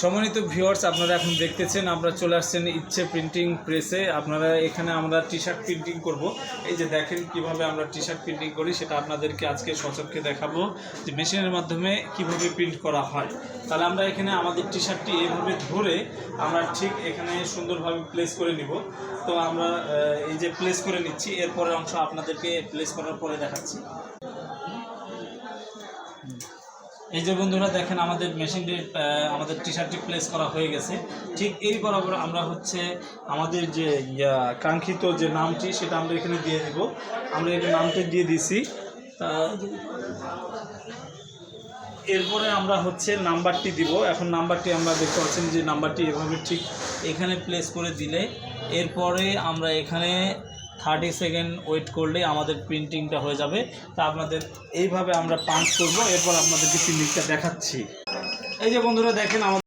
সম্মানিত ভিউয়ার্স, আপনারা এখন দেখতেছেন আমরা চলে আসছেন ইচ্ছে প্রিন্টিং প্রেসে। আপনারা এখানে আমরা টি শার্ট প্রিন্টিং করব। এই যে দেখেন কিভাবে আমরা টি শার্ট প্রিন্টিং করি, সেটা আপনাদেরকে আজকে সচক্ষে দেখাবো যে মেশিনের মাধ্যমে কিভাবে প্রিন্ট করা হয়। তাহলে আমরা এখানে আমাদের টি শার্টটি এইভাবে ধরে আমরা ঠিক এখানে সুন্দরভাবে প্লেস করে নিব। তো আমরা এই যে প্লেস করে নিচ্ছি, এরপরের অংশ আপনাদেরকে প্লেস করার পরে দেখাচ্ছি। এই যে বন্ধুরা দেখেন আমাদের মেশিনটি আমাদের টি শার্টটি প্লেস করা হয়ে গেছে। ঠিক এই বরাবর আমরা আমাদের যে কাঙ্ক্ষিত যে নামটি সেটা আমরা এখানে দিয়ে দেব। আমরা এই নামটি দিয়ে দিছি। এরপরে আমরা নাম্বারটি দিব। এখন নাম্বারটি আমরা দেখতে পাচ্ছেন যে নাম্বারটি এভাবে ঠিক এখানে প্লেস করে দিলে এরপরে আমরা এখানে 30 সেকেন্ড ওয়েট করলে আমাদের প্রিন্টিংটা হয়ে যাবে। তা আপনাদের এইভাবে আমরা পাঞ্চ করব, এরপর আপনাদেরকে প্রিন্টিংটা দেখাচ্ছি। এই যে বন্ধুরা দেখেন আমাদের